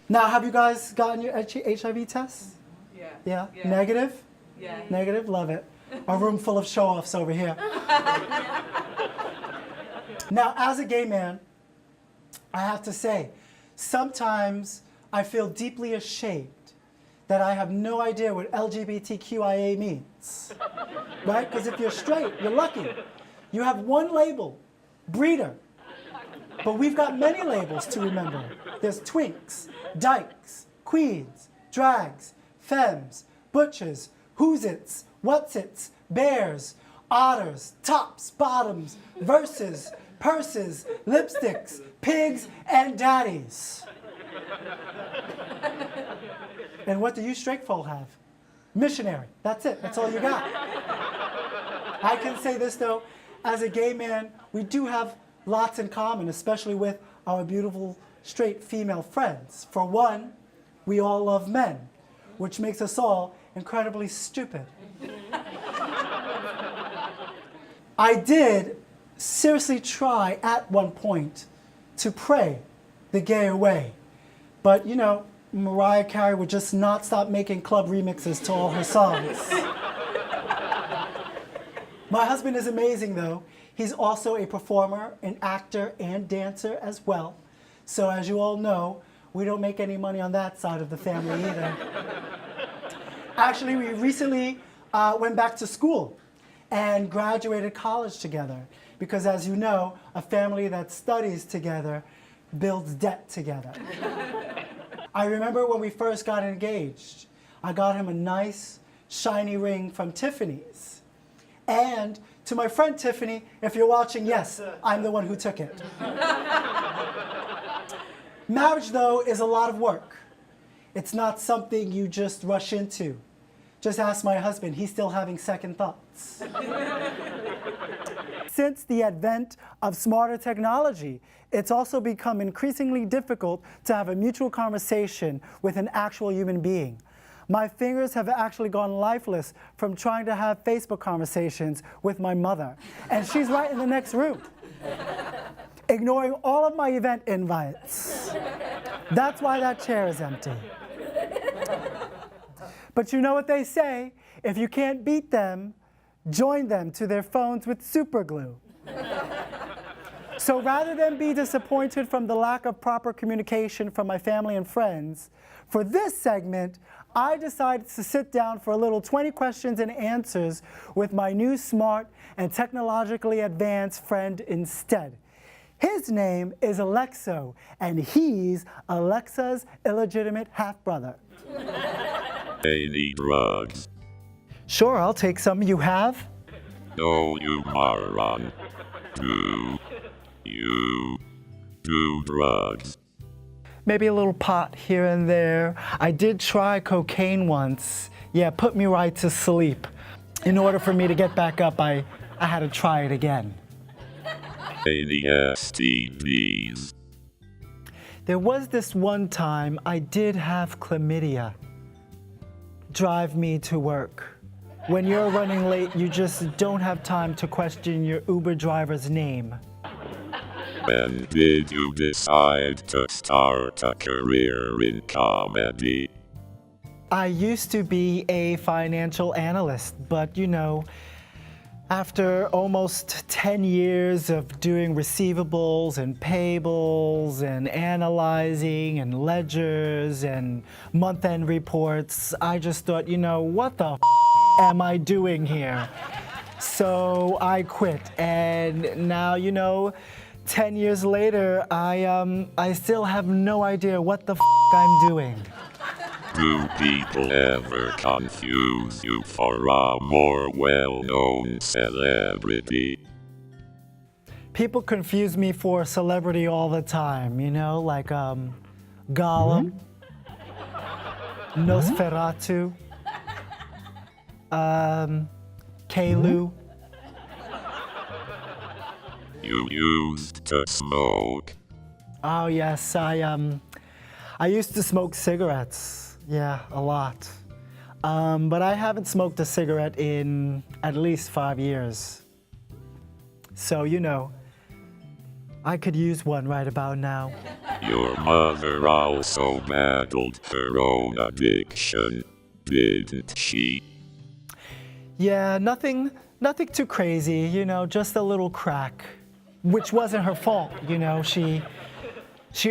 Now, have you guys gotten your HIV tests? Yeah? Negative? Yeah. Negative? Love it. A room full of show-offs over here. Now, as a gay man, I have to say, sometimes I feel deeply ashamed that I have no idea what LGBTQIA means, right? Because if you're straight, you're lucky. You have one label, breeder. But we've got many labels to remember. There's twinks, dykes, queens, drags, femmes, butches, who's-its, what's-its, bears, otters, tops, bottoms, verses, purses, lipsticks, pigs, and daddies. And what do you straight folk have? Missionary. That's it. That's all you got. I can say this, though. As a gay man, we do have lots in common, especially with our beautiful straight female friends. For one, we all love men, which makes us all incredibly stupid. I did seriously try at one point to pray the gay away. But, you know, Mariah Carey would just not stop making club remixes to all her songs. My husband is amazing, though. He's also a performer, an actor, and dancer as well. So as you all know, we don't make any money on that side of the family either. Actually, we recently went back to school and graduated college together. Because as you know, a family that studies together builds debt together. I remember when we first got engaged, I got him a nice, shiny ring from Tiffany's. And to my friend Tiffany, if you're watching, yes, I'm the one who took it. Marriage, though, is a lot of work. It's not something you just rush into. Just ask my husband, he's still having second thoughts. Since the advent of smarter technology, it's also become increasingly difficult to have a mutual conversation with an actual human being. My fingers have actually gone lifeless from trying to have Facebook conversations with my mother, and she's right in the next room, ignoring all of my event invites. That's why that chair is empty. But you know what they say, if you can't beat them, join them to their phones with super glue. So rather than be disappointed from the lack of proper communication from my family and friends, for this segment, I decided to sit down for a little 20 questions and answers with my new smart and technologically advanced friend instead. His name is Alexo, and he's Alexa's illegitimate half-brother. Any drugs? Sure, I'll take some. You have? No, you moron. Do you do drugs? Maybe a little pot here and there. I did try cocaine once. Yeah, put me right to sleep. In order for me to get back up, I had to try it again. Any STDs? There was this one time I did have chlamydia. Drive me to work. When you're running late, you just don't have time to question your Uber driver's name. When did you decide to start a career in comedy? I used to be a financial analyst, but you know, after almost 10 years of doing receivables and payables and analyzing and ledgers and month-end reports, I just thought, you know, what the am I doing here? So I quit, and now, you know, 10 years later, I still have no idea what the I'm doing. Do people ever confuse you for a more well-known celebrity? People confuse me for a celebrity all the time, you know, like Gollum, Nosferatu, Kalu. You used to smoke? Oh yes, I used to smoke cigarettes. Yeah, a lot. But I haven't smoked a cigarette in at least 5 years. So, you know, I could use one right about now. Your mother also battled her own addiction, didn't she? Yeah, nothing too crazy, you know, just a little crack, which wasn't her fault, you know. She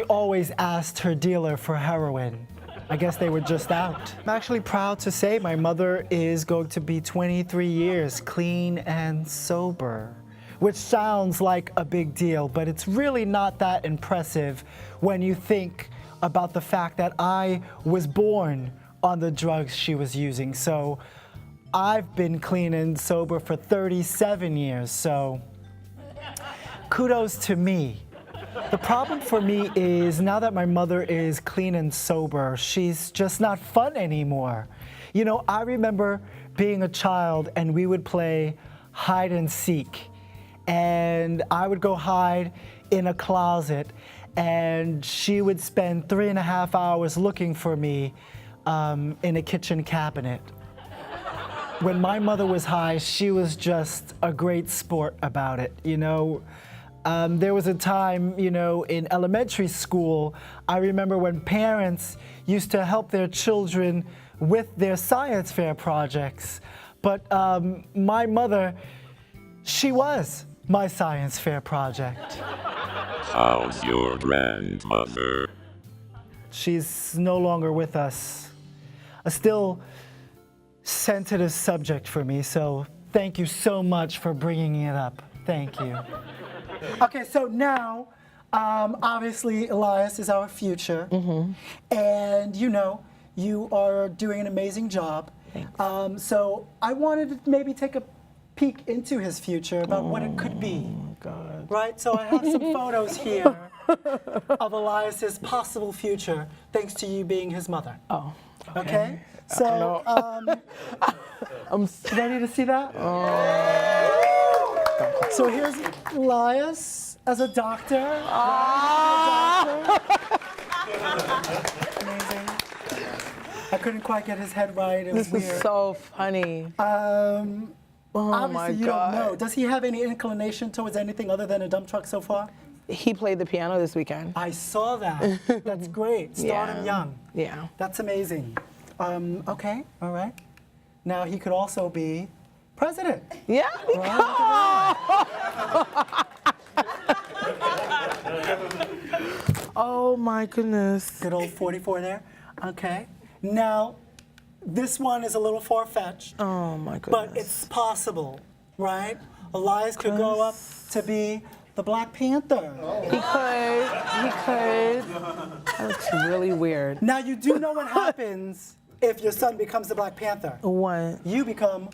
always asked her dealer for heroin. I guess they were just out. I'm actually proud to say my mother is going to be 23 years clean and sober, which sounds like a big deal, but it's really not that impressive when you think about the fact that I was born on the drugs she was using. So I've been clean and sober for 37 years, so kudos to me. The problem for me is now that my mother is clean and sober, she's just not fun anymore. You know, I remember being a child and we would play hide and seek. And I would go hide in a closet and she would spend 3.5 hours looking for me in a kitchen cabinet. When my mother was high, she was just a great sport about it, you know. There was a time, you know, in elementary school, I remember when parents used to help their children with their science fair projects. But my mother, she was my science fair project. How's your grandmother? She's no longer with us. A still sensitive subject for me, so thank you so much for bringing it up. Thank you. Okay, so now, obviously, Elias is our future. And, you know, you are doing an amazing job. So I wanted to maybe take a peek into his future about what it could be. Oh, God. Right? So I have some photos here of Elias's possible future, thanks to you being his mother. Oh. Okay? So, I'm ready to see that? So here's Elias as a doctor. Amazing. I couldn't quite get his head right. It was This weird. is so funny. Oh my Obviously, you God. don't know. Does he have any inclination towards anything other than a dump truck so far? He played the piano this weekend. I saw that. That's great. Start him young. Yeah. That's amazing. Okay, all right. Now he could also be president. Yeah. Oh my goodness. Good old 44 there. Okay. Now, this one is a little far-fetched, Oh my goodness. but it's possible, right? Elias could grow up to be the Black Panther. He could. That looks really weird. Now, you do know what happens if your son becomes the Black Panther. What? You become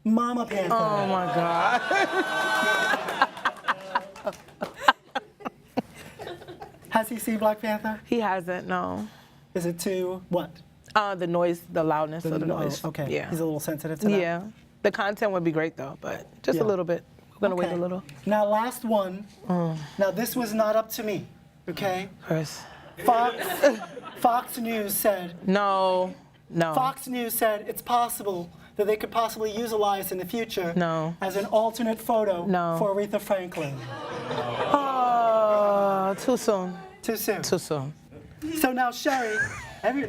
Mama Panther. Oh my God. Has he seen Black Panther? He hasn't, no. Is it too, what? The noise, the loudness of the noise. Oh, okay. Yeah. He's a little sensitive to that. Yeah. The content would be great though, but just Yeah. a little bit. We're gonna wait Okay. a little. Now, last one. Oh. Now, this was not up to me, okay? Chris. Fox News said, No. Fox News said it's possible that they could possibly use Elias in the future No. as an alternate photo No. for Aretha Franklin. Oh, too soon. Too soon. Too soon. So now, Sherry,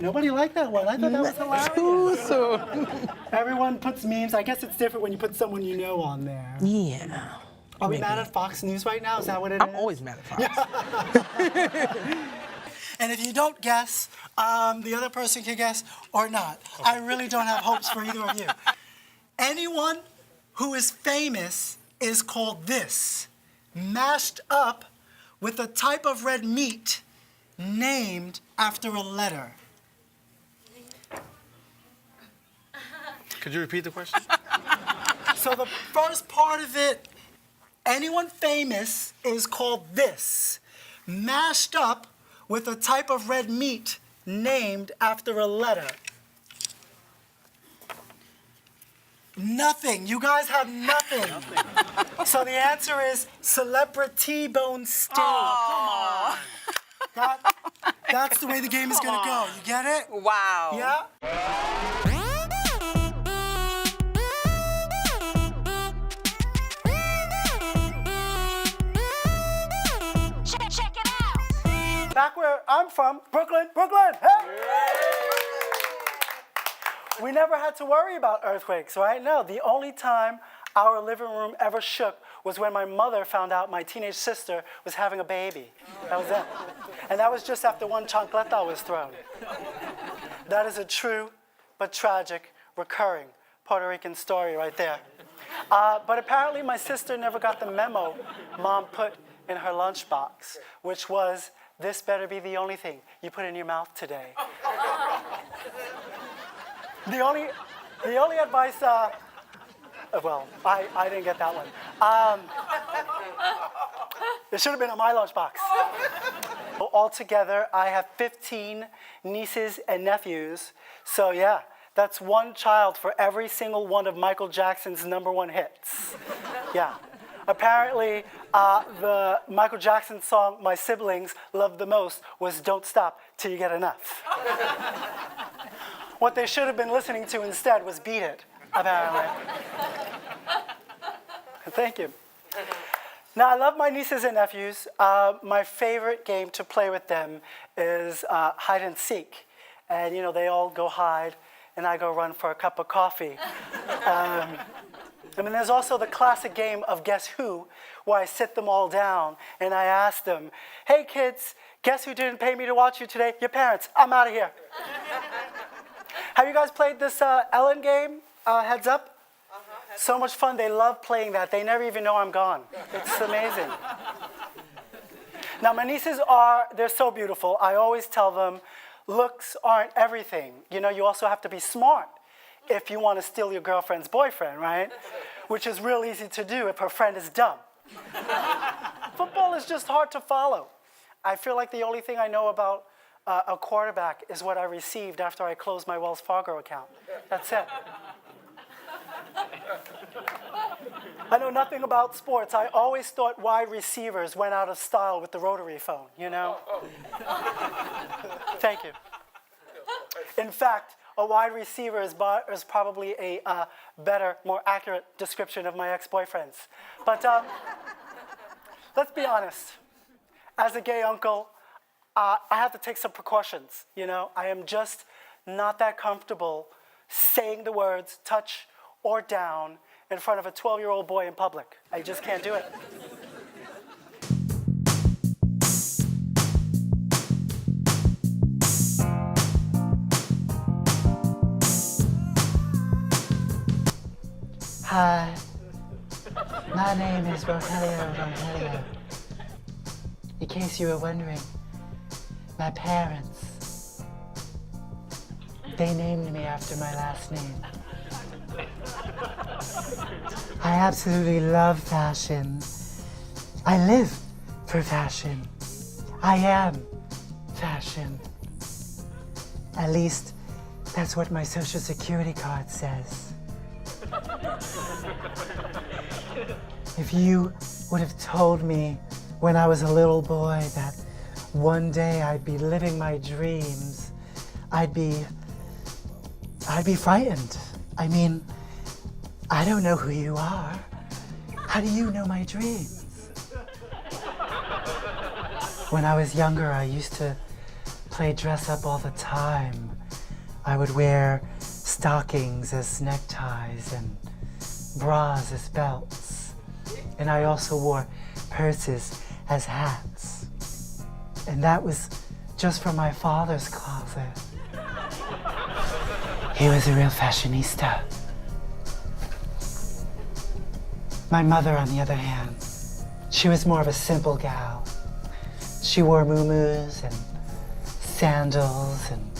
nobody liked that one. I thought that was hilarious. Too soon. Everyone puts memes. I guess it's different when you put someone you know on there. Yeah. Are we mad at Fox News right now? Is that what it is? I'm always mad at Fox. And if you don't guess, the other person can guess or not. I really don't have hopes for either of you. Anyone who is famous is called this, mashed up with a type of red meat named after a letter. Could you repeat the question? So the first part of it, anyone famous is called this, mashed up with a type of red meat named after a letter. Nothing. You guys have nothing. So the answer is celebrity bone steak. Oh, come on. That's the way the game is gonna go. You get it? Wow. Yeah? back where I'm from, Brooklyn, hey! We never had to worry about earthquakes, right? No, the only time our living room ever shook was when my mother found out my teenage sister was having a baby. That was it. And that was just after one chancleta was thrown. That is a true but tragic, recurring Puerto Rican story right there. But apparently my sister never got the memo Mom put in her lunchbox, which was, this better be the only thing you put in your mouth today. The only advice, well, I didn't get that one. It should have been on my lunchbox. Altogether, I have 15 nieces and nephews. So yeah, that's one child for every single one of Michael Jackson's #1 hits. Yeah. Apparently, the Michael Jackson song my siblings loved the most was Don't Stop Till You Get Enough. What they should have been listening to instead was Beat It, apparently. Thank you. Now, I love my nieces and nephews. My favorite game to play with them is hide and seek. And, you know, they all go hide, and I go run for a cup of coffee. I mean, there's also the classic game of Guess Who, where I sit them all down, and I ask them, hey, kids, guess who didn't pay me to watch you today? Your parents. I'm out of here. Have you guys played this Ellen game, Heads Up? So much fun. They love playing that. They never even know I'm gone. It's amazing. Now, my nieces they're so beautiful. I always tell them, looks aren't everything. You know, you also have to be smart if you want to steal your girlfriend's boyfriend, right? Which is real easy to do if her friend is dumb. Football is just hard to follow. I feel like the only thing I know about a quarterback is what I received after I closed my Wells Fargo account. That's it. I know nothing about sports. I always thought wide receivers went out of style with the rotary phone, you know? Thank you. In fact, a wide receiver is probably a better, more accurate description of my ex-boyfriends. But let's be honest. As a gay uncle, I have to take some precautions, you know? I am just not that comfortable saying the words touch or down in front of a 12-year-old boy in public. I just can't do it. Hi, my name is Rogelio. In case you were wondering, my parents, they named me after my last name. I absolutely love fashion. I live for fashion. I am fashion. At least, that's what my Social Security card says. If you would have told me when I was a little boy that one day I'd be living my dreams, I'd be frightened. I mean, I don't know who you are. How do you know my dreams? When I was younger, I used to play dress up all the time. I would wear stockings as neckties and bras as belts. And I also wore purses as hats. And that was just from my father's closet. He was a real fashionista. My mother, on the other hand, she was more of a simple gal. She wore muumuus and sandals and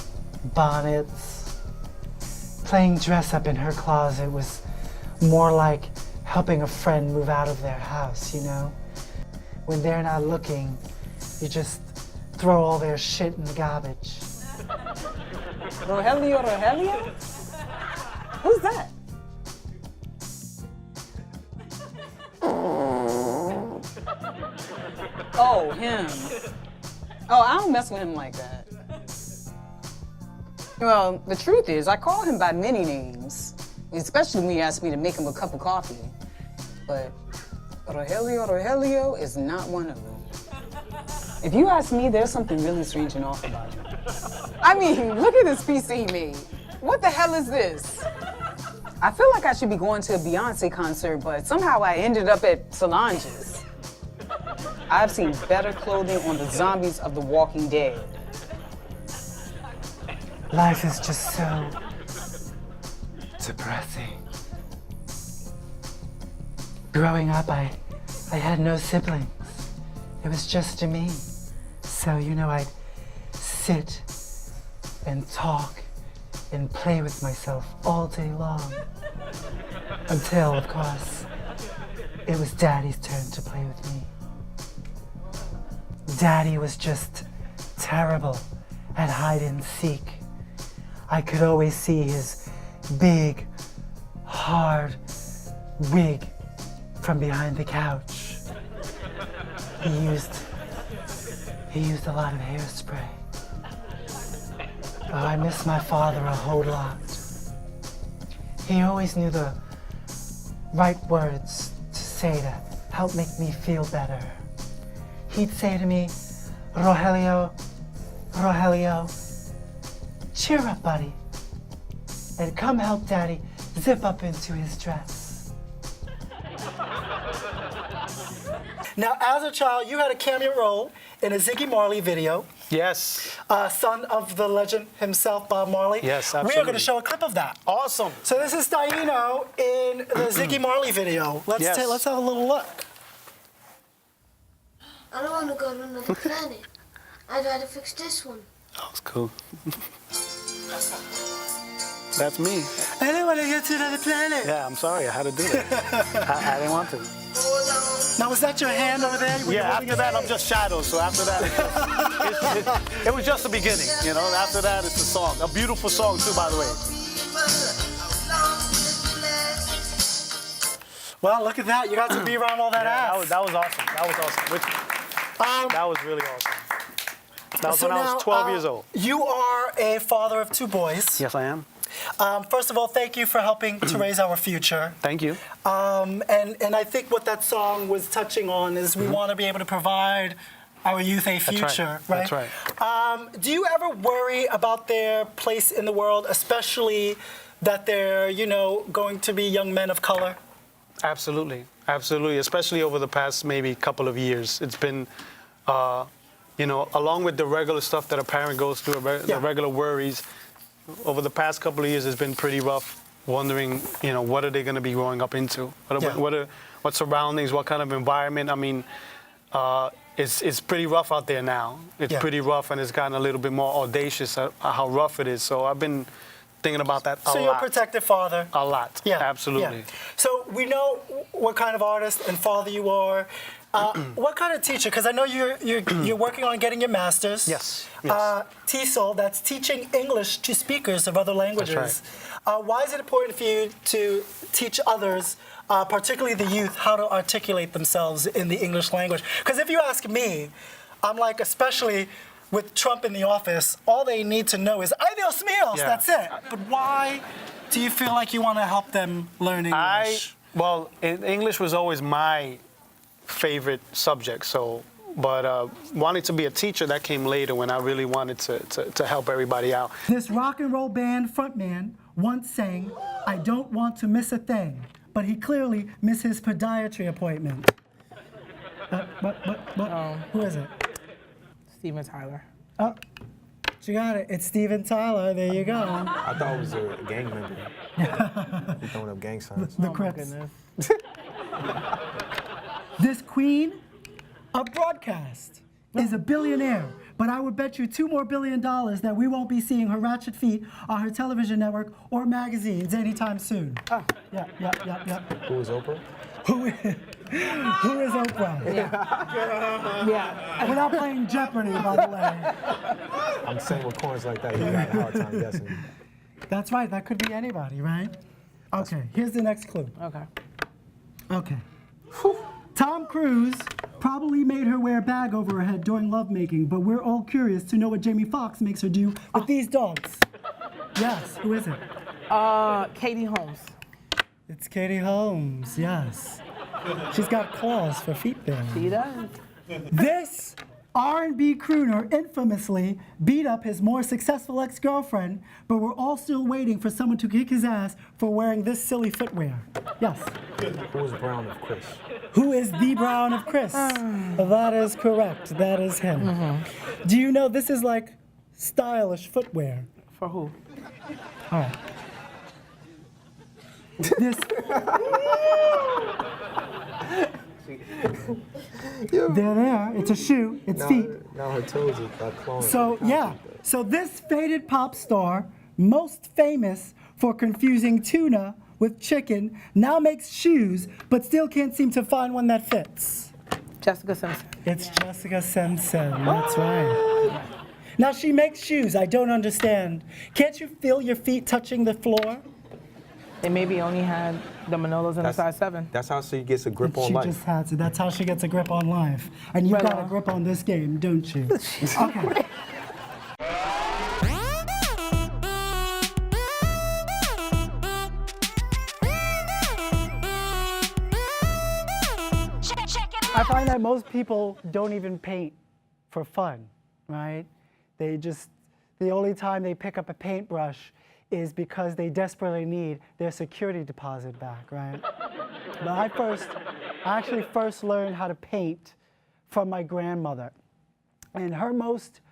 bonnets. Playing dress up in her closet was more like helping a friend move out of their house, you know? When they're not looking, you just throw all their shit in the garbage. Rogelio? Who's that? Oh, him. Oh, I don't mess with him like that. Well, the truth is, I call him by many names, especially when he asks me to make him a cup of coffee. But Rogelio is not one of them. If you ask me, there's something really strange and off about it. I mean, look at this piece he made. What the hell is this? I feel like I should be going to a Beyonce concert, but somehow I ended up at Solange's. I've seen better clothing on the zombies of The Walking Dead. Life is just so depressing. Growing up, I had no siblings. It was just me. So, I'd sit and talk and play with myself all day long. Until, of course, it was Daddy's turn to play with me. Daddy was just terrible at hide and seek. I could always see his big, hard wig from behind the couch. He used a lot of hairspray. Oh, I miss my father a whole lot. He always knew the right words to say to help make me feel better. He'd say to me, Rogelio, Rogelio, cheer up, buddy, and come help Daddy zip up into his dress. Now, as a child, you had a cameo role in a Ziggy Marley video. Yes. Son of the legend himself, Bob Marley. Yes, We are absolutely. going to show a clip of that. Awesome. So this is Taino in the Ziggy Marley video. Let's Yes. let's have a little look. I don't want to go to another planet. I'd rather fix this one. That was cool. That's me. I don't want to get to another planet. Yeah, I'm sorry. I had to do that. I didn't want to. Now, was that your hand over there? Were you Yeah, holding after it? that, I'm just shadows. So after that, it was just the beginning, After that, it's a song. A beautiful song, too, by the way. Well, look at that. You got to be around all that ass. That was awesome. That was awesome. That was really awesome. That was So when I now, was 12 years old. You are a father of 2 boys. Yes, I am. First of all, thank you for helping to raise our future. Thank you. And I think what that song was touching on is we want to be able to provide our youth a future, That's right. Do you ever worry about their place in the world, especially that they're, going to be young men of color? Absolutely. Absolutely. Especially over the past maybe couple of years. It's been, along with the regular stuff that a parent goes through, the regular worries, over the past couple of years, it's been pretty rough wondering, what are they going to be growing up into? What surroundings, what kind of environment? I mean, it's pretty rough out there now. It's pretty rough, and it's gotten a little bit more audacious at how rough it is. So I've been thinking about that a lot. So you're a protective father. A lot. Yeah, Absolutely. yeah. So we know what kind of artist and father you are. What kind of teacher? Because I know you're working on getting your master's. Yes. TESOL, that's teaching English to speakers of other languages. That's Why is it important for you to teach others, particularly the youth, how to articulate themselves in the English language? Because if you ask me, I'm like, especially with Trump in the office, all they need to know is "Ay Dios míos," that's it. But why do you feel like you want to help them learn English? English was always my favorite subject. But wanting to be a teacher, that came later when I really wanted to help everybody out. This rock and roll band frontman once sang, "I don't want to miss a thing," but he clearly missed his podiatry appointment. Who is it? Steven Tyler. Oh, you got it. It's Steven Tyler. There you go. I thought it was a gang member. He throwing up gang signs. The Oh my Crips. goodness. This queen of broadcast is a billionaire, but I would bet you $2 more billion that we won't be seeing her ratchet feet on her television network or magazines anytime soon. Oh. Yeah. Who is Oprah? Who is Oprah? Yeah. We're not playing Jeopardy, by the way. I'm saying with coins like that, you got a hard time guessing. That's right. That could be anybody, right? Okay. Here's the next clue. Okay. Tom Cruise probably made her wear a bag over her head during lovemaking, but we're all curious to know what Jamie Foxx makes her do with these dogs. Yes, who is it? Katie Holmes. It's Katie Holmes, yes. She's got claws for feet there. She does. This R&B crooner infamously beat up his more successful ex-girlfriend, but we're all still waiting for someone to kick his ass for wearing this silly footwear. Yes. Who's Brown of Chris? Who is the Brown of Chris? That is correct. That is him. Do you know this is like stylish footwear? For who? All right. This. They're there. It's a shoe. It's feet. Now her toes are cloned. So yeah. So this faded pop star, most famous for confusing tuna with chicken, now makes shoes, but still can't seem to find one that fits. Jessica Simpson. It's Jessica Simpson. That's right. Now she makes shoes. I don't understand. Can't you feel your feet touching the floor? They maybe only had the Manolos in a size 7. That's how she gets a grip on She life. just had to. That's how she gets a grip on life. And you Right got a on. grip on this game, don't you? Okay. I find that most people don't even paint for fun, right? The only time they pick up a paintbrush is because they desperately need their security deposit back, right? But I actually first learned how to paint from my grandmother. And her most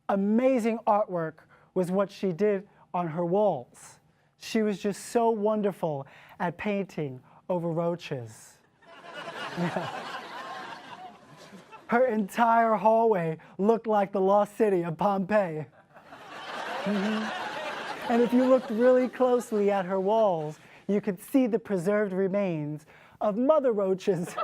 amazing artwork was what she did on her walls. She was just so wonderful at painting over roaches. Yeah. Her entire hallway looked like the lost city of Pompeii. And if you looked really closely at her walls, you could see the preserved remains of mother roaches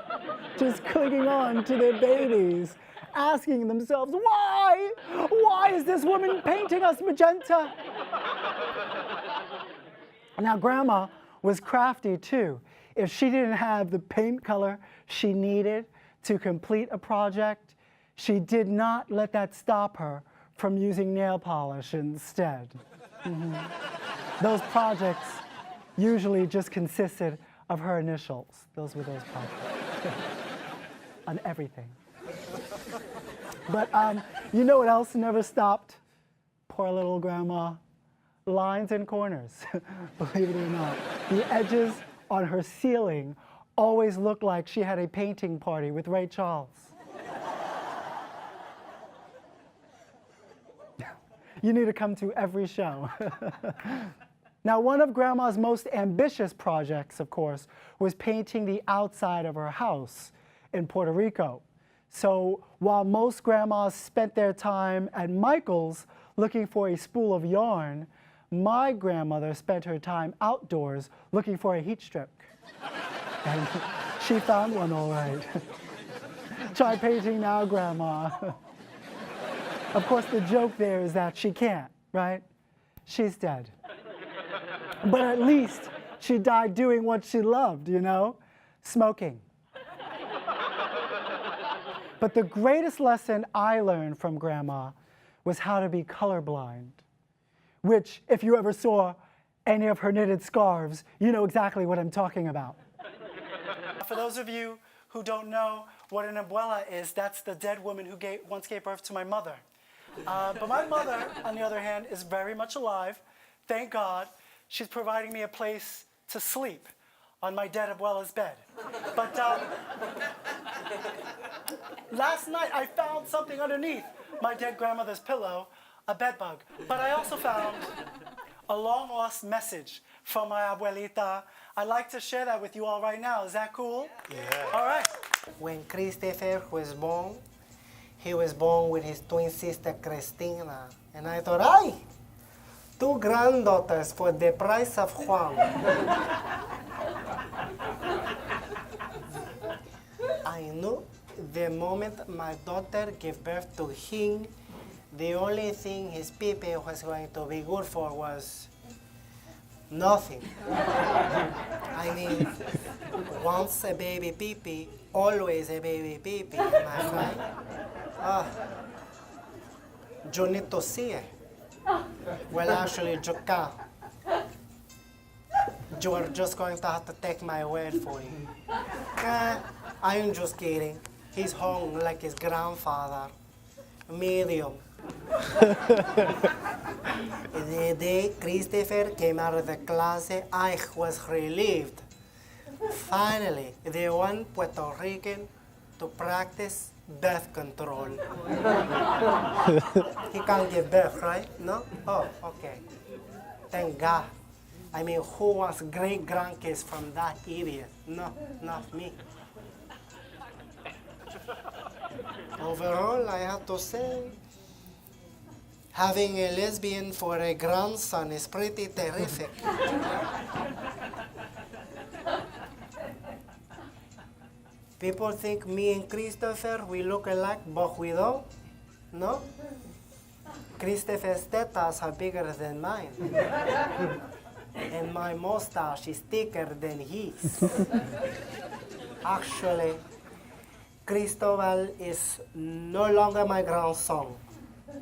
just clinging on to their babies, asking themselves, why? Why is this woman painting us magenta? Now, Grandma was crafty too. If she didn't have the paint color she needed to complete a project, she did not let that stop her from using nail polish instead. Those projects usually just consisted of her initials. Those were those projects. On everything. But you know what else never stopped? Poor little Grandma. Lines and corners, believe it or not. The edges on her ceiling always looked like she had a painting party with Ray Charles. You need to come to every show. Now, one of Grandma's most ambitious projects, of course, was painting the outside of her house in Puerto Rico. So while most grandmas spent their time at Michael's looking for a spool of yarn, my grandmother spent her time outdoors looking for a heat strip. And she found one all right. Try painting now, Grandma. Of course, the joke there is that she can't, right? She's dead. But at least she died doing what she loved, you know? Smoking. But the greatest lesson I learned from Grandma was how to be colorblind, which, if you ever saw any of her knitted scarves, you know exactly what I'm talking about. For those of you who don't know what an abuela is, that's the dead woman who once gave birth to my mother. But my mother, on the other hand, is very much alive. Thank God. She's providing me a place to sleep on my dead abuela's bed. But last night I found something underneath my dead grandmother's pillow, a bed bug. But I also found a long-lost message from my abuelita. I'd like to share that with you all right now. Is that cool? Yeah. All right. When Christopher was born, he was born with his twin sister Christina. And I thought, ay, 2 granddaughters for the price of one. I knew the moment my daughter gave birth to him, the only thing his pee-pee was going to be good for was nothing. I mean, once a baby pee-pee, always a baby pee-pee, my friend. You need to see it. Well, actually, you can't. You are just going to have to take my word for it. I'm just kidding. He's hung like his grandfather. medium. The day Christopher came out of the closet, I was relieved. Finally, the one Puerto Rican to practice birth control. He can't give birth, right? No? Oh, okay. Thank God. I mean, who wants great grandkids from that idiot? No, not me. Overall, I have to say, having a lesbian for a grandson is pretty terrific. People think me and Christopher, we look alike, but we don't. No? Christopher's tetas are bigger than mine. And my mustache is thicker than his. Actually, Cristobal is no longer my grandson,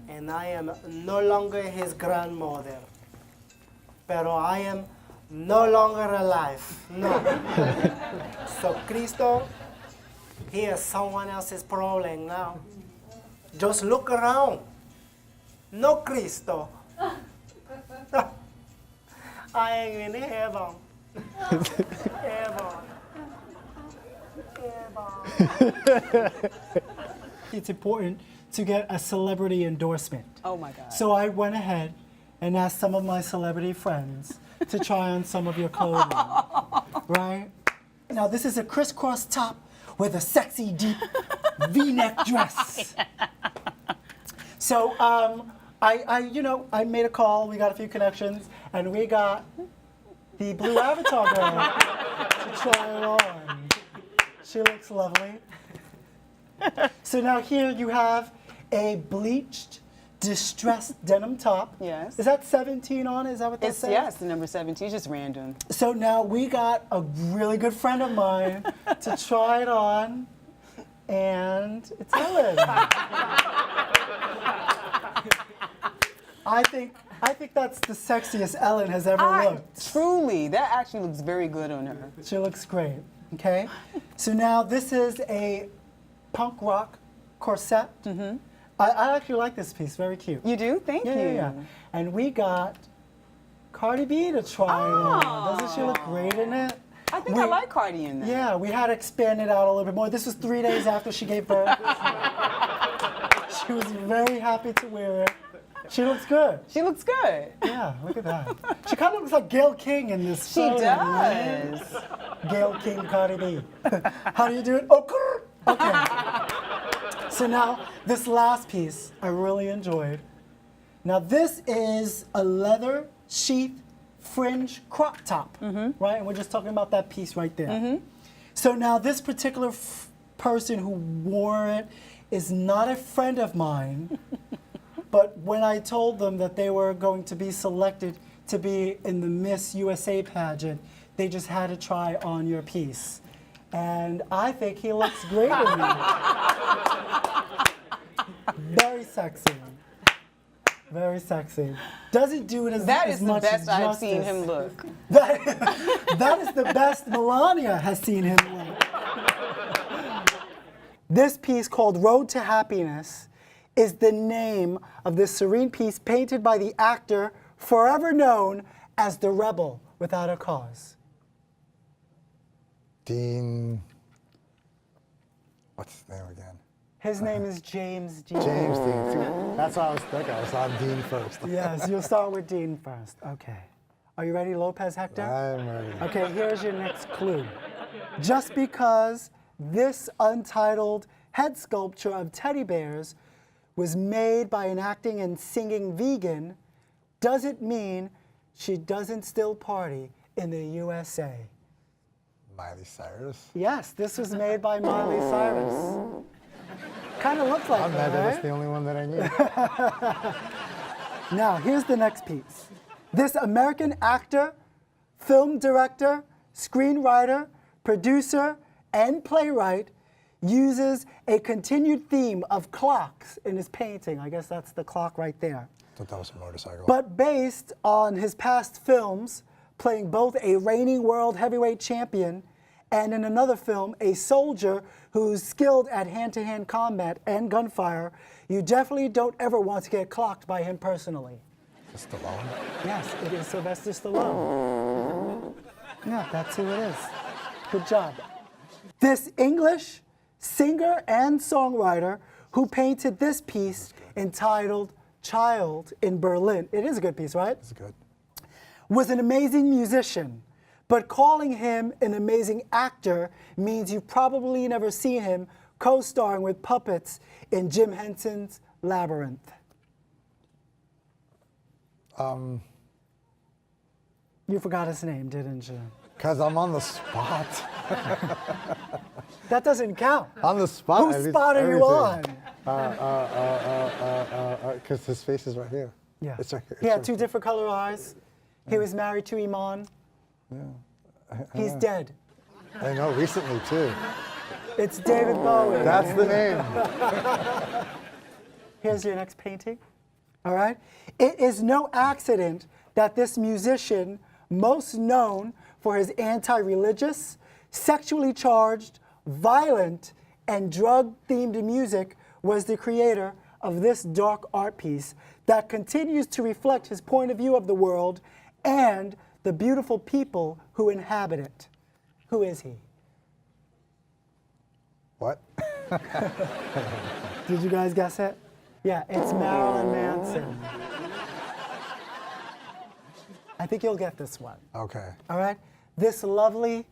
and I am no longer his grandmother. Pero I am no longer alive. No. So Cristo, he is someone else's problem now. Just look around. No Cristo. I am in heaven. Heaven. It's important to get a celebrity endorsement. Oh my God. So I went ahead and asked some of my celebrity friends to try on some of your clothing, right? Now this is a crisscross top with a sexy deep V-neck dress. So I made a call. We got a few connections, and we got the blue avatar girl to try it on. She looks lovely. So now here you have a bleached, distressed denim top. Yes. Is that 17 on it? Is that what that says? Yes, the number 17 is just random. So now we got a really good friend of mine to try it on, and it's Ellen. I think that's the sexiest Ellen has ever looked. Truly, that actually looks very good on her. She looks great. Okay. So now this is a punk rock corset. Mm-hmm. I actually like this piece. Very cute. You do? Thank you. Yeah. And we got Cardi B to try it on. Doesn't she look great in it? I think I like Cardi in that. Yeah, we had to expand it out a little bit more. This was 3 days after she gave birth. She was very happy to wear it. She looks good. She looks good. Yeah, look at that. She kind of looks like Gayle King in this She photo, right? does. Gayle King, Cardi B. How do you do it? Oh, grrr. Okay. So now, this last piece I really enjoyed. Now this is a leather sheath fringe crop top, right? And we're just talking about that piece right there. So now this particular person who wore it is not a friend of mine, but when I told them that they were going to be selected to be in the Miss USA pageant, they just had to try on your piece. And I think he looks great in it. Very sexy. Very sexy. Doesn't do it as much That as is the best I've justice. seen him look. That is the best Melania has seen him look. This piece, called Road to Happiness, is the name of this serene piece painted by the actor forever known as the rebel without a cause. Dean, what's his name again? His name is James Dean. James Dean. See, that's what I was thinking. I saw Dean first. Yes, you'll start with Dean first. Okay. Are you ready, Lopez Hector? I'm ready. Okay, here's your next clue. Just because this untitled head sculpture of teddy bears was made by an acting and singing vegan doesn't mean she doesn't still party in the USA. Miley Cyrus. Yes, this was made by Miley Cyrus. Kind of looks like I'm that, mad that right? that's the only one that I knew. Now, here's the next piece. This American actor, film director, screenwriter, producer, and playwright uses a continued theme of clocks in his painting. I guess that's the clock right there. I thought that was a motorcycle. But based on his past films, playing both a reigning world heavyweight champion And in another film, a soldier who's skilled at hand-to-hand combat and gunfire. You definitely don't ever want to get clocked by him personally. Stallone? Yes, it is Sylvester Stallone. Yeah, that's who it is. Good job. This English singer and songwriter who painted this piece entitled Child in Berlin. It is a good piece, right? It's good. Was an amazing musician, but calling him an amazing actor means you've probably never seen him co-starring with puppets in Jim Henson's Labyrinth. You forgot his name, didn't you? Because I'm on the spot. That doesn't count. On the spot? Whose spot are you on? Because his face is right here. Yeah. It's right here. He had two different color eyes. He was married to Iman. Yeah. He's dead. I know, recently too. It's David Bowie. That's the name. Here's your next painting. All right? It is no accident that this musician, most known for his anti-religious, sexually charged, violent, and drug-themed music, was the creator of this dark art piece that continues to reflect his point of view of the world and the beautiful people who inhabit it. Who is he? What? Did you guys guess it? Yeah, it's Marilyn Manson. I think you'll get this one. Okay. All right? This lovely,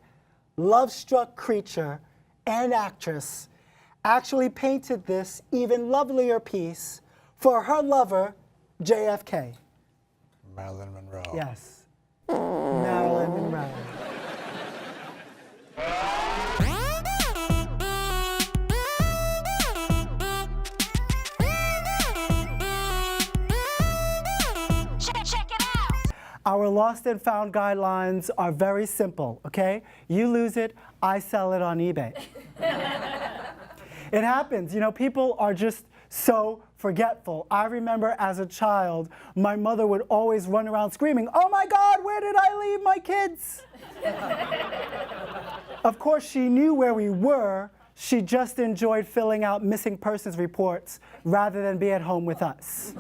love-struck creature and actress actually painted this even lovelier piece for her lover, JFK. Marilyn Monroe. Yes. Marilyn Monroe. Our lost and found guidelines are very simple, okay? You lose it, I sell it on eBay. It happens, you know, people are just so forgetful. I remember as a child, my mother would always run around screaming, "Oh my God, where did I leave my kids?" Of course, she knew where we were. She just enjoyed filling out missing persons reports rather than be at home with us.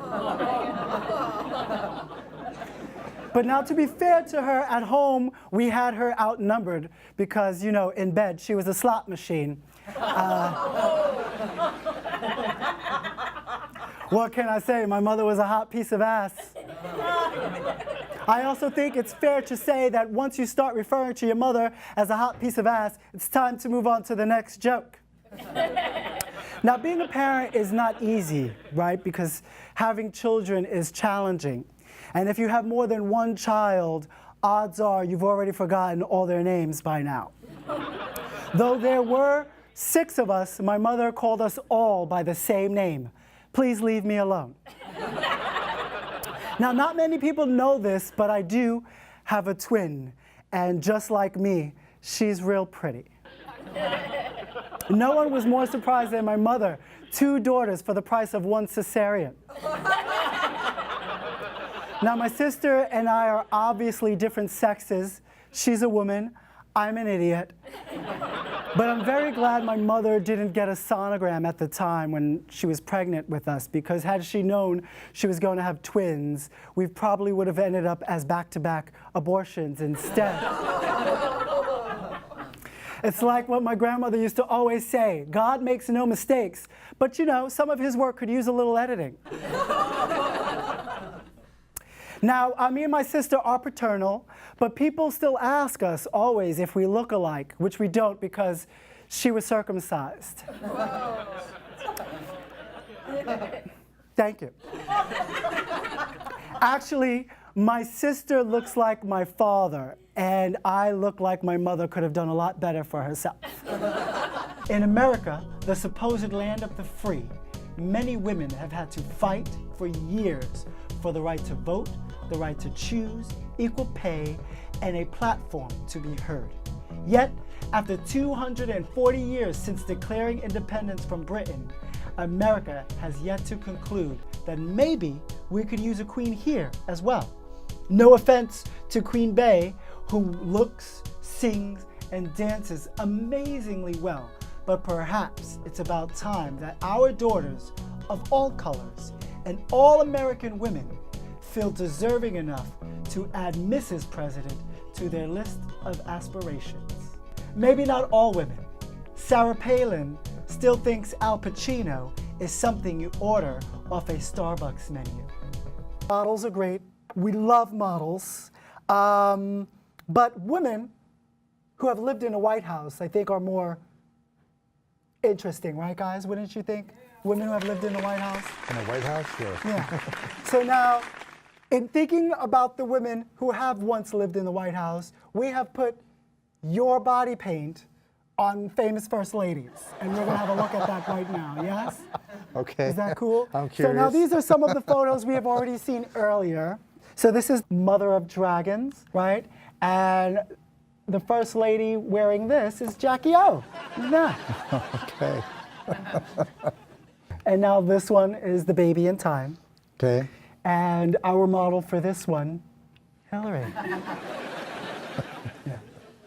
But now, to be fair to her, at home, we had her outnumbered because, you know, in bed, she was a slot machine. What can I say? My mother was a hot piece of ass. I also think it's fair to say that once you start referring to your mother as a hot piece of ass, it's time to move on to the next joke. Now, being a parent is not easy, right? Because having children is challenging. And if you have more than one child, odds are you've already forgotten all their names by now. Though there were 6 of us, my mother called us all by the same name. Please leave me alone. Now, not many people know this, but I do have a twin. And just like me, she's real pretty. No one was more surprised than my mother. 2 daughters for the price of 1 cesarean. Now, my sister and I are obviously different sexes. She's a woman, I'm an idiot. But I'm very glad my mother didn't get a sonogram at the time when she was pregnant with us, because had she known she was going to have twins, we probably would have ended up as back-to-back abortions instead. It's like what my grandmother used to always say, God makes no mistakes, but you know, some of his work could use a little editing. Now, me and my sister are paternal, but people still ask us always if we look alike, which we don't because she was circumcised. Thank you. Actually, my sister looks like my father, and I look like my mother could have done a lot better for herself. In America, the supposed land of the free, many women have had to fight for years for the right to vote, the right to choose, equal pay, and a platform to be heard. Yet, after 240 years since declaring independence from Britain, America has yet to conclude that maybe we could use a queen here as well. No offense to Queen Bey, who looks, sings, and dances amazingly well. But perhaps it's about time that our daughters of all colors and all American women feel deserving enough to add Mrs. President to their list of aspirations. Maybe not all women. Sarah Palin still thinks Al Pacino is something you order off a Starbucks menu. Models are great. We love models. But women who have lived in a White House, I think, are more interesting, right, guys? Wouldn't you think? Women who have lived in the White House? In the White House? Sure. Yeah. So now, in thinking about the women who have once lived in the White House, we have put your body paint on famous first ladies. And we're gonna have a look at that right now, yes? Okay. Is that cool? I'm So now curious. these are some of the photos we have already seen earlier. So this is Mother of Dragons, right? And the first lady wearing this is Jackie O. Look at that. Okay. And now this one is the baby in time. Okay. And our model for this one, Hillary. Yeah.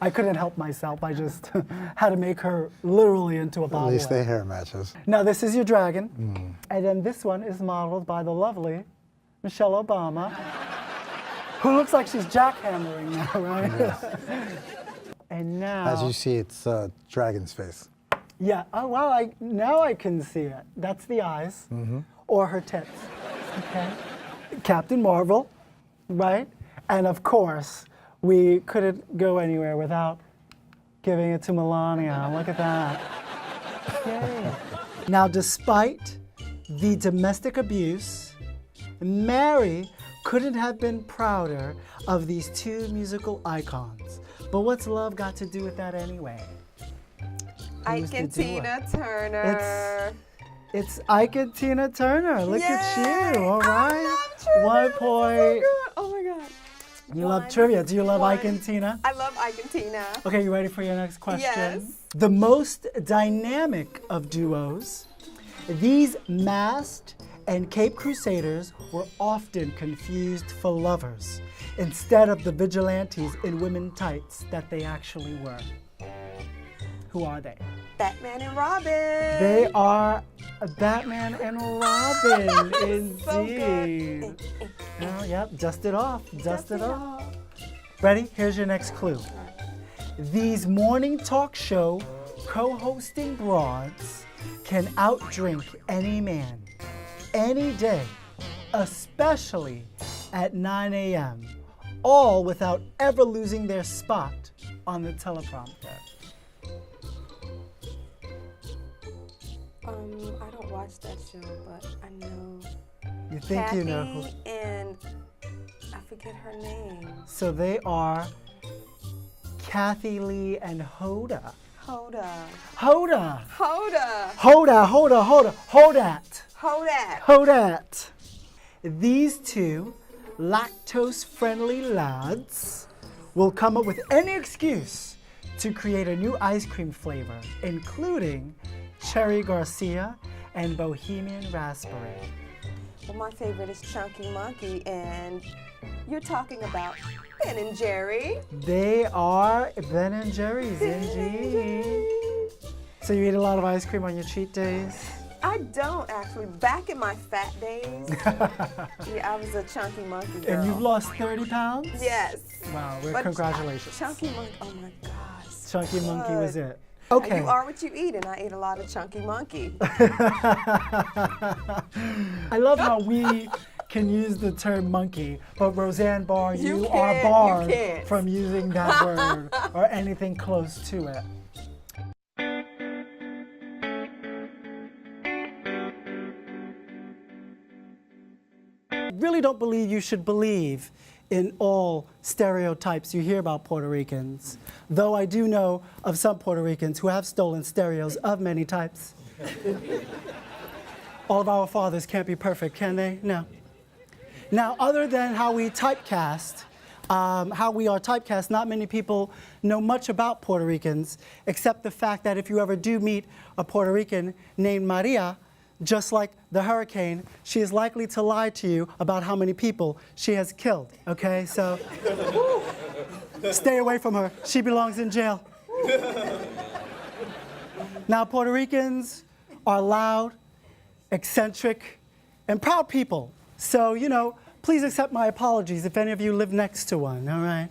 I couldn't help myself. I just had to make her literally into a At bobblehead. least the hair matches. Now this is your dragon. And then this one is modeled by the lovely Michelle Obama, who looks like she's jackhammering now, right? And now, As you see, it's dragon's face. yeah, oh wow, now I can see it. That's the eyes, or her tits, okay? Captain Marvel, right? And of course, we couldn't go anywhere without giving it to Melania. Look at that. Yay. Now, despite the domestic abuse, Mary couldn't have been prouder of these two musical icons. But what's love got to do with that anyway? Who's Ike and the duo? Tina Turner. It's Ike and Tina Turner. Look at you, all I right? love trivia. 1 This is so point. good. Oh my God. You love One, trivia. Do you love Ike one. and Tina? I love Ike and Tina. Okay, you ready for your next question? Yes. The most dynamic of duos, these masked and Cape Crusaders were often confused for lovers instead of the vigilantes in women tights that they actually were. Who are they? Batman and Robin. They are Batman and Robin, So indeed. good. Oh, yep, dust it off, dust it off. Ready? Here's your next clue. These morning talk show co-hosting broads can outdrink any man, any day, especially at 9 a.m., all without ever losing their spot on the teleprompter. I don't watch that show, but I know You think Kathy you know who? and I forget her name. So they are Kathy Lee and Hoda. Hoda. Hoda! Hoda. Hoda, Hoda, Hoda, Hodat! Hoda. Hodat! These two lactose-friendly lads will come up with any excuse to create a new ice cream flavor, including Cherry Garcia and Bohemian Raspberry. Well, my favorite is Chunky Monkey, and you're talking about Ben and Jerry. They are Ben and Jerry's, indeed. So you eat a lot of ice cream on your cheat days? I don't actually. Back in my fat days, yeah, I was a Chunky Monkey girl. And you've lost 30 pounds? Yes. Wow, But congratulations. Chunky Monkey, oh my gosh. Chunky Monkey was Good. it. Okay. You are what you eat, and I ate a lot of Chunky Monkey. I love how we can use the term monkey, but Roseanne Barr, you are can't, barred you can't. from using that word or anything close to it. Really don't believe you should believe in all stereotypes you hear about Puerto Ricans, though I do know of some Puerto Ricans who have stolen stereos of many types. All of our fathers can't be perfect, can they? No. Now, other than how we typecast, how we are typecast, not many people know much about Puerto Ricans, except the fact that if you ever do meet a Puerto Rican named Maria, just like the hurricane, she is likely to lie to you about how many people she has killed, okay? So stay away from her. She belongs in jail. Now, Puerto Ricans are loud, eccentric, and proud people. So, please accept my apologies if any of you live next to one, all right?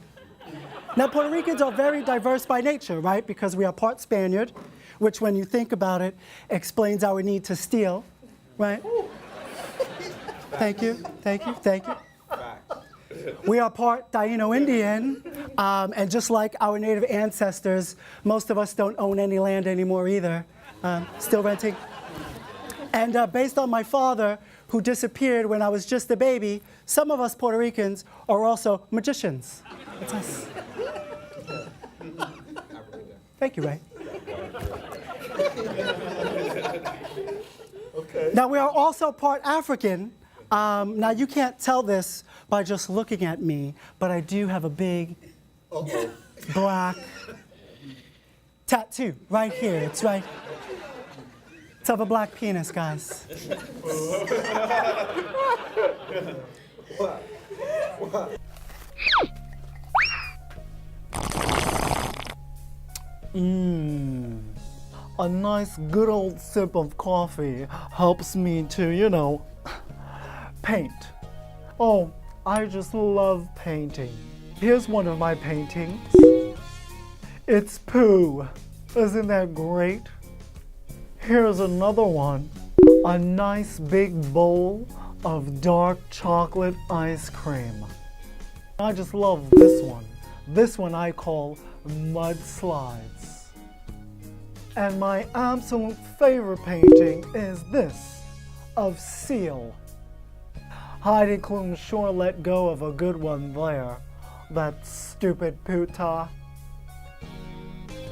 Now, Puerto Ricans are very diverse by nature, right? Because we are part Spaniard, which when you think about it, explains our need to steal, right? Thank you, thank you, thank you. We are part Taino Indian, and just like our native ancestors, most of us don't own any land anymore either, still renting. And based on my father, who disappeared when I was just a baby, some of us Puerto Ricans are also magicians. That's us. Thank you, Ray. Okay. Now, we are also part African. Now, you can't tell this by just looking at me, but I do have a big black tattoo right here. It's right. It's of a black penis, guys. A nice good old sip of coffee helps me to, paint. Oh, I just love painting. Here's one of my paintings. It's poo. Isn't that great? Here's another one. A nice big bowl of dark chocolate ice cream. I just love this one. This one I call mudslides. And my absolute favorite painting is this, of Seal. Heidi Klum sure let go of a good one there, that stupid puta.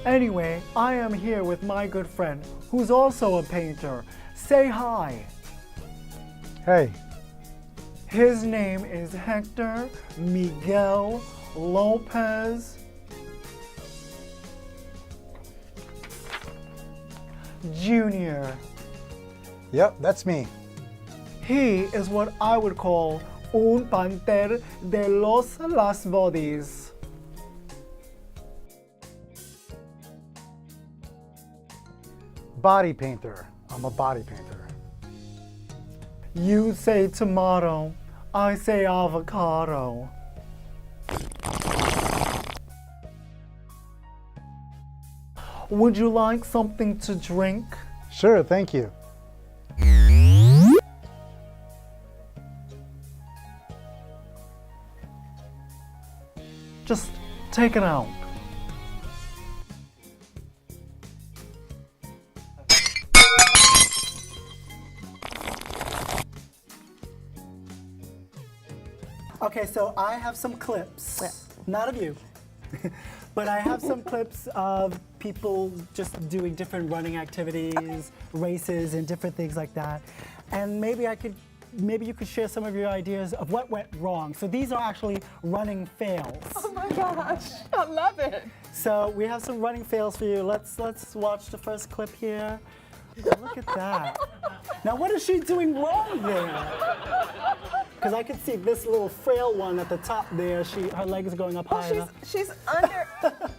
Anyway, I am here with my good friend, who's also a painter. Say hi. Hey. His name is Hector Miguel Lopez Jr. Yep, that's me. He is what I would call un panter de las bodies. Body painter. I'm a body painter. You say tomato, I say avocado. Would you like something to drink? Sure, thank you. Just take it out. Okay, so I have some clips, not of you, but I have some clips of people just doing different running activities, races, and different things like that. And maybe you could share some of your ideas of what went wrong. So these are actually running fails. Oh my gosh, I love it. So we have some running fails for you. Let's watch the first clip here. Look at that. Now what is she doing wrong there? Because I can see this little frail one at the top there. Her legs are going up high enough. She's under,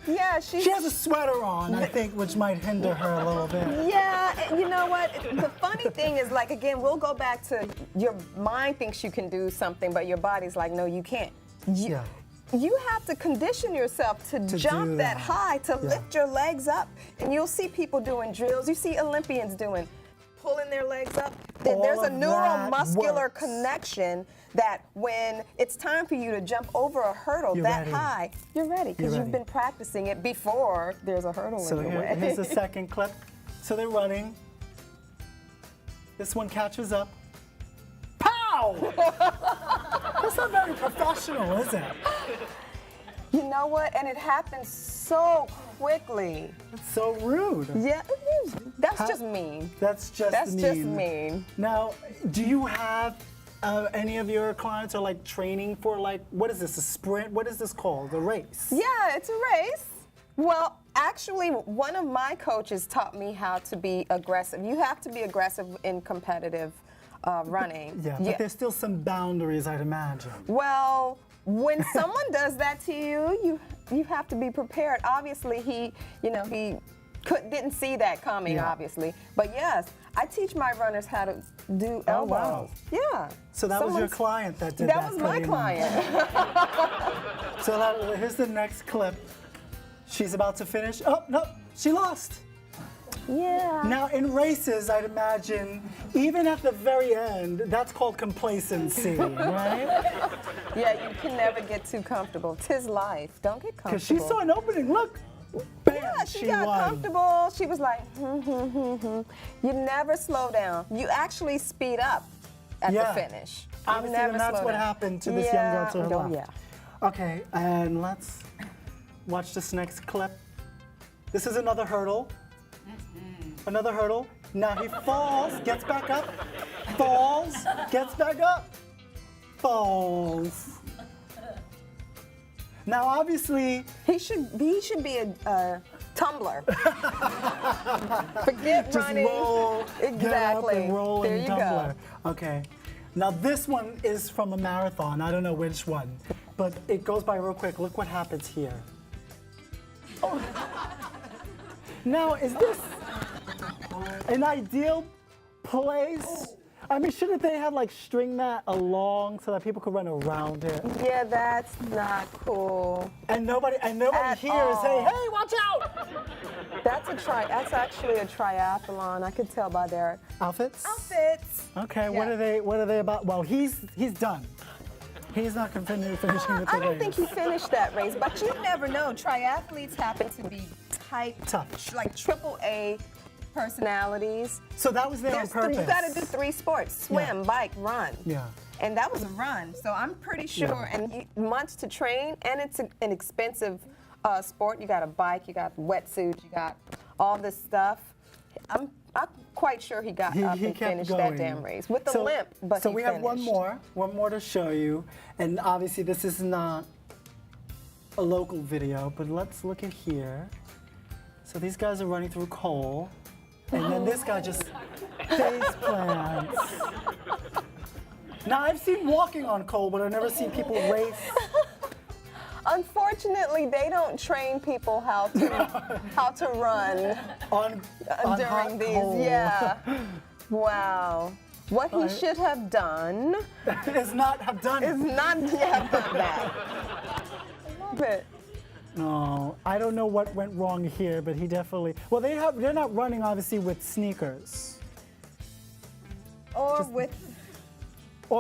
yeah, She has a sweater on, I think, which might hinder her a little bit. Yeah, you know what? The funny thing is, like, again, we'll go back to your mind thinks you can do something, but your body's like, no, you can't. You have to condition yourself to jump that high, to lift your legs up. And you'll see people doing drills. You see Olympians pulling their legs up. There's a neuromuscular connection that when it's time for you to jump over a hurdle high, you're ready because you've been practicing it before there's a hurdle in your way. Here's the second clip. So they're running. This one catches up. Pow! That's not very professional, is it? You know what? And it happens so quickly. It's so rude. Yeah, that's just mean. That's just mean. Now, do you have any of your clients are like training for what is this, a sprint? What is this called, a race? Yeah, it's a race. Well, actually, one of my coaches taught me how to be aggressive. You have to be aggressive in competitive running. But there's still some boundaries, I'd imagine. Well, when someone does that to you, you have to be prepared. Obviously, he didn't see that coming, obviously. But yes, I teach my runners how to do elbows. Oh, wow. Yeah. So that was your client that did that. That was my client. So here's the next clip. She's about to finish. Oh, no, she lost. Yeah. Now, in races, I'd imagine, even at the very end, that's called complacency, right? Yeah, you can never get too comfortable. 'Tis life. Don't get comfortable. Because she saw an opening. Look. Bam, Yeah, she got won. comfortable. She was like, You never slow down. You actually speed up at the finish. You Obviously, never and that's slow what down. happened to this young girl to her left. Yeah. Okay, and let's watch this next clip. This is another hurdle. Another hurdle. Now he falls, gets back up, falls, gets back up, falls. Now, obviously, He should be a tumbler. Forget just running. roll, get up Exactly. and roll There and you tumbler. go. Okay. Now this one is from a marathon. I don't know which one, but it goes by real quick. Look what happens here. Oh. Now, is this an ideal place? I mean, shouldn't they have like string that along so that people could run around it? Yeah, that's not cool. And nobody At here all. is saying, "Hey, watch out!" That's actually a triathlon. I could tell by their Outfits. Okay, Yeah. what are they about? Well, he's done. He's not finishing with the I don't race. think he finished that race, but you never know. Triathletes happen to be Tough. like AAA personalities. So that was there on purpose. You got to do 3 sports: swim, bike, run. Yeah. And that was a run, so I'm pretty sure. And months to train, and it's an expensive sport. You got a bike, you got wetsuits, you got all this stuff. I'm quite sure he got up and kept finished going. that damn race with a limp, but so he we have one finished. more to show you, and obviously this is not a local video, but let's look at here. So these guys are running through coal, and then this guy just face plants. Now I've seen walking on coal, but I've never seen people race. Unfortunately, they don't train people how to run on during hot these. coal. Yeah. Wow. What he should have done is not have done it. is not have done that. But No, I don't know what went wrong here, but he definitely. Well, they're not running obviously with sneakers or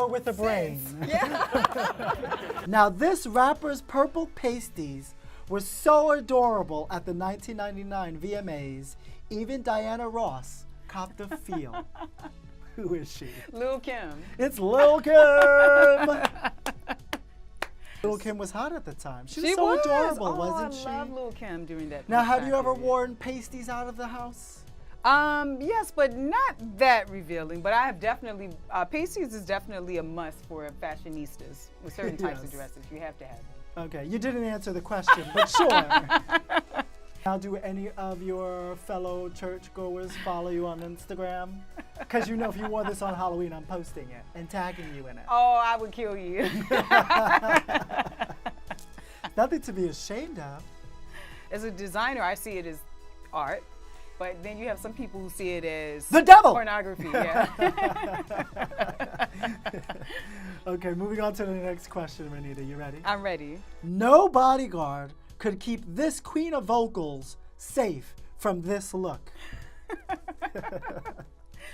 with a brain. Yeah. Now, this rapper's purple pasties were so adorable at the 1999 VMAs, even Diana Ross copped a feel. Who is she? Lil' Kim. It's Lil' Kim! Lil' Kim was hot at the time. She was so adorable, wasn't she? I love Lil' Kim during that Now, have time you ever period. worn pasties out of the house? Yes, but not that revealing. But I have definitely, pasties is definitely a must for fashionistas with certain types of Yes. dresses. You have to have them. Okay, you didn't answer the question, but sure. Now, do any of your fellow churchgoers follow you on Instagram? Because you know if you wore this on Halloween, I'm posting it and tagging you in it. Oh, I would kill you. Nothing to be ashamed of. As a designer, I see it as art. But then you have some people who see it as The devil! pornography. Yeah. Okay, moving on to the next question, Renita. You ready? I'm ready. No bodyguard could keep this queen of vocals safe from this look.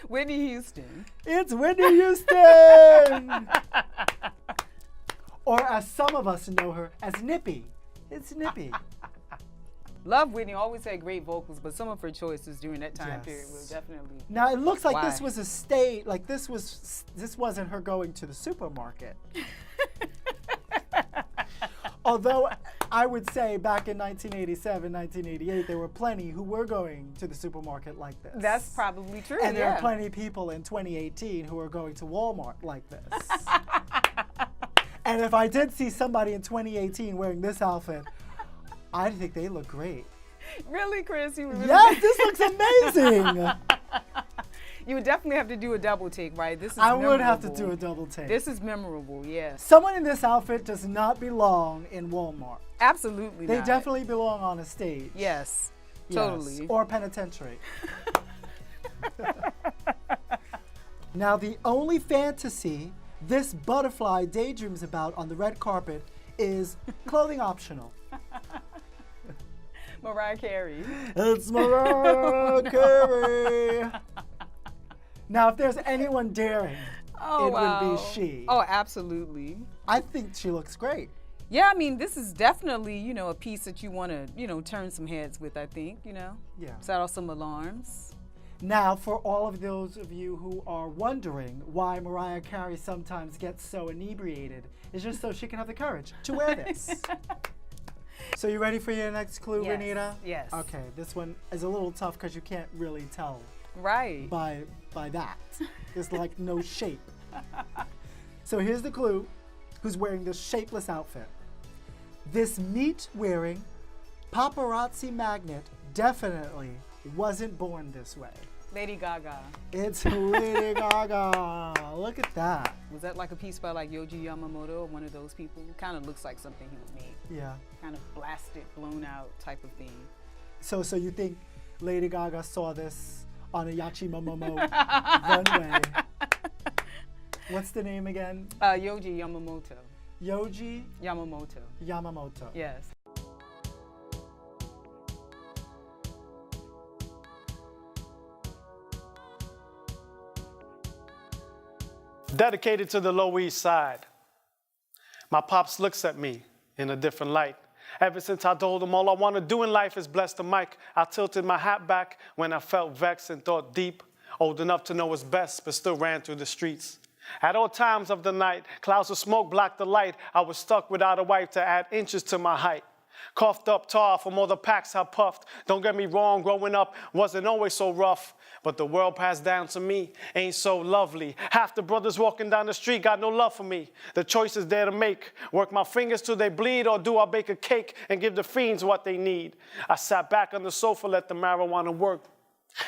Whitney Houston. It's Whitney Houston! Or as some of us know her, as Nippy. It's Nippy. Love Whitney, always had great vocals, but some of her choices during that time period were Yes. definitely. Now it looks like this Why? was a state, like this wasn't her going to the supermarket. Although I would say back in 1987, 1988, there were plenty who were going to the supermarket like this. That's probably true. And there yeah. are plenty of people in 2018 who are going to Walmart like this. And if I did see somebody in 2018 wearing this outfit, I think they look great. Really, Chris? You really Yes, this looks amazing. You would definitely have to do a double take, right? This is I would have to memorable. do a double take. This is memorable, yes. Someone in this outfit does not belong in Walmart. Absolutely They not. definitely belong on a stage. Yes, Yes, totally. or penitentiary. Now, the only fantasy this butterfly daydreams about on the red carpet is clothing optional. Mariah Carey. It's Mariah Carey. Now, if there's anyone daring, Oh, it wow. would be she. Oh, absolutely. I think she looks great. Yeah, I mean, this is definitely, you know, a piece that you want to, you know, turn some heads with, I think, you know. Yeah. Set off some alarms. Now, for all of those of you who are wondering why Mariah Carey sometimes gets so inebriated, it's just so she can have the courage to wear this. So you ready for your next clue, Yes, Renita? yes. Okay, this one is a little tough because you can't really tell Right. by that. There's like no shape. So here's the clue. Who's wearing this shapeless outfit? This meat-wearing paparazzi magnet definitely wasn't born this way. Lady Gaga. It's Lady Gaga. Look at that. Was that like a piece by like Yoji Yamamoto or one of those people? Kind of looks like something he would make. Yeah. Kind of blasted, blown out type of thing. So you think Lady Gaga saw this on a Yachimomomo runway? What's the name again? Yoji Yamamoto. Yoji Yamamoto. Yamamoto. Yes. Dedicated to the Lower East Side. My pops looks at me in a different light. Ever since I told him all I want to do in life is bless the mic, I tilted my hat back when I felt vexed and thought deep, old enough to know what's best, but still ran through the streets. At all times of the night, clouds of smoke blocked the light. I was stuck without a wife to add inches to my height. Coughed up tar from all the packs I puffed. Don't get me wrong, growing up wasn't always so rough. But the world passed down to me ain't so lovely. Half the brothers walking down the street got no love for me. The choice is there to make. Work my fingers till they bleed, or do I bake a cake and give the fiends what they need? I sat back on the sofa, let the marijuana work.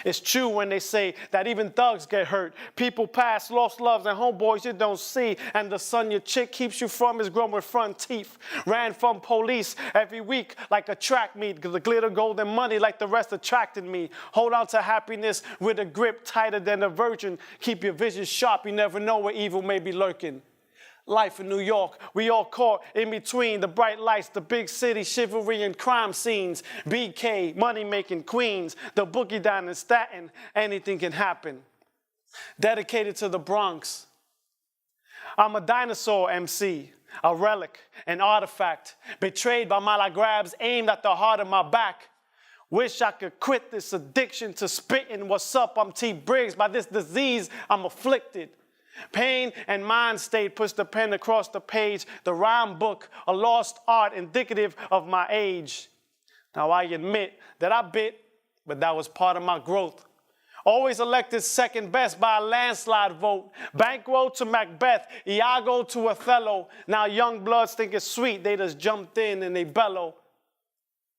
It's true when they say that even thugs get hurt. People pass, lost loves, and homeboys you don't see. And the son your chick keeps you from is grown with front teeth. Ran from police every week like a track meet. The glitter, gold, and money like the rest attracted me. Hold on to happiness with a grip tighter than a virgin. Keep your vision sharp, you never know where evil may be lurking. Life in New York, we all caught in between the bright lights, the big city, chivalry and crime scenes. BK, money-making queens, the boogie down in Staten, anything can happen. Dedicated to the Bronx. I'm a dinosaur MC, a relic, an artifact, betrayed by malagrabs aimed at the heart of my back. Wish I could quit this addiction to spitting. What's up, I'm T. Briggs. By this disease, I'm afflicted. Pain and mind state puts the pen across the page, the rhyme book, a lost art indicative of my age. Now I admit that I bit, but that was part of my growth. Always elected second best by a landslide vote. Bankroll to Macbeth, Iago to Othello. Now young bloods think it's sweet, they just jumped in and they bellow.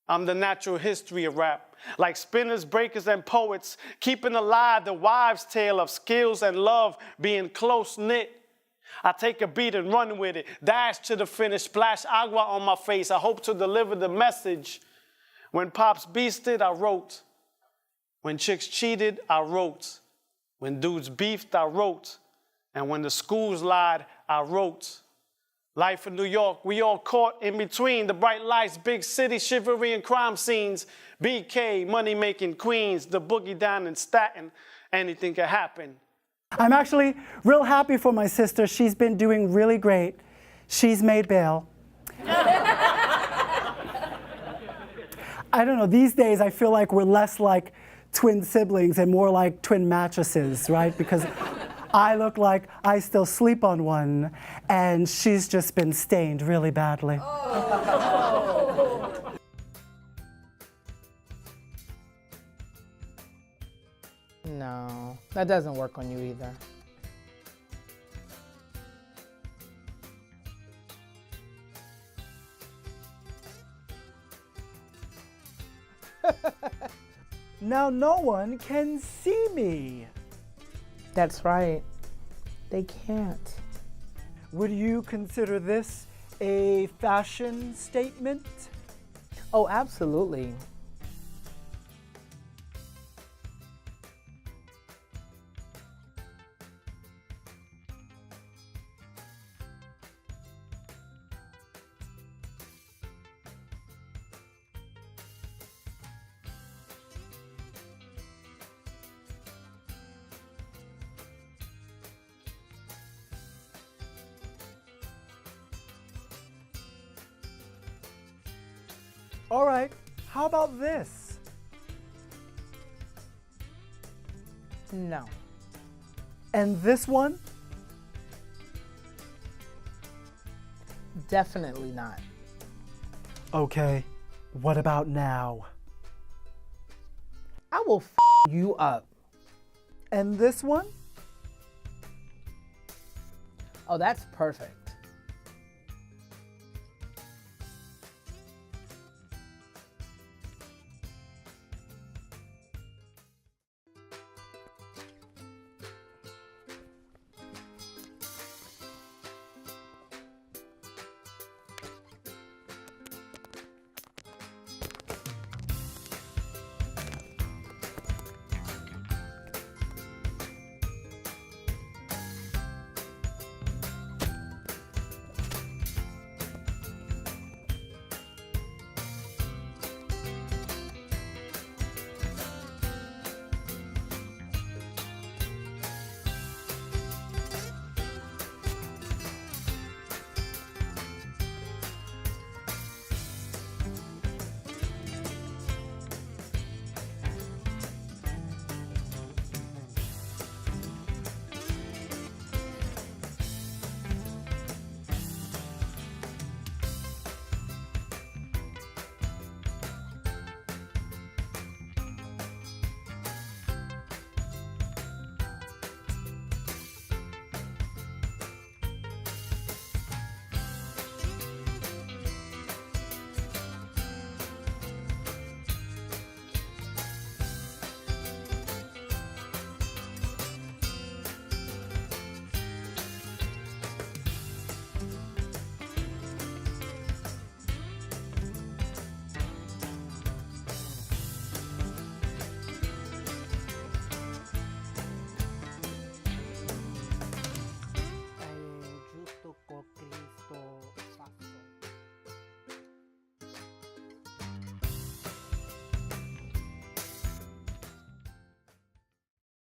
I'm the natural history of rap, like spinners, breakers, and poets, keeping alive the wives' tale of skills and love being close-knit. I take a beat and run with it, dash to the finish, splash agua on my face. I hope to deliver the message. When pops beasted, I wrote. When chicks cheated, I wrote. When dudes beefed, I wrote. And when the schools lied, I wrote. Life in New York, we all caught in between the bright lights, big city, chivalry, and crime scenes. BK, money-making queens, the boogie down in Staten, anything can happen. I'm actually real happy for my sister. She's been doing really great. She's made bail. I don't know, these days I feel like we're less like twin siblings and more like twin mattresses, right? Because I look like I still sleep on one, and she's just been stained really badly. Oh. No, that doesn't work on you either. Now no one can see me. That's right. They can't. Would you consider this a fashion statement? Oh, absolutely. All right, how about this? No. And this one? Definitely not. Okay, what about now? I will you up. And this one? Oh, that's perfect.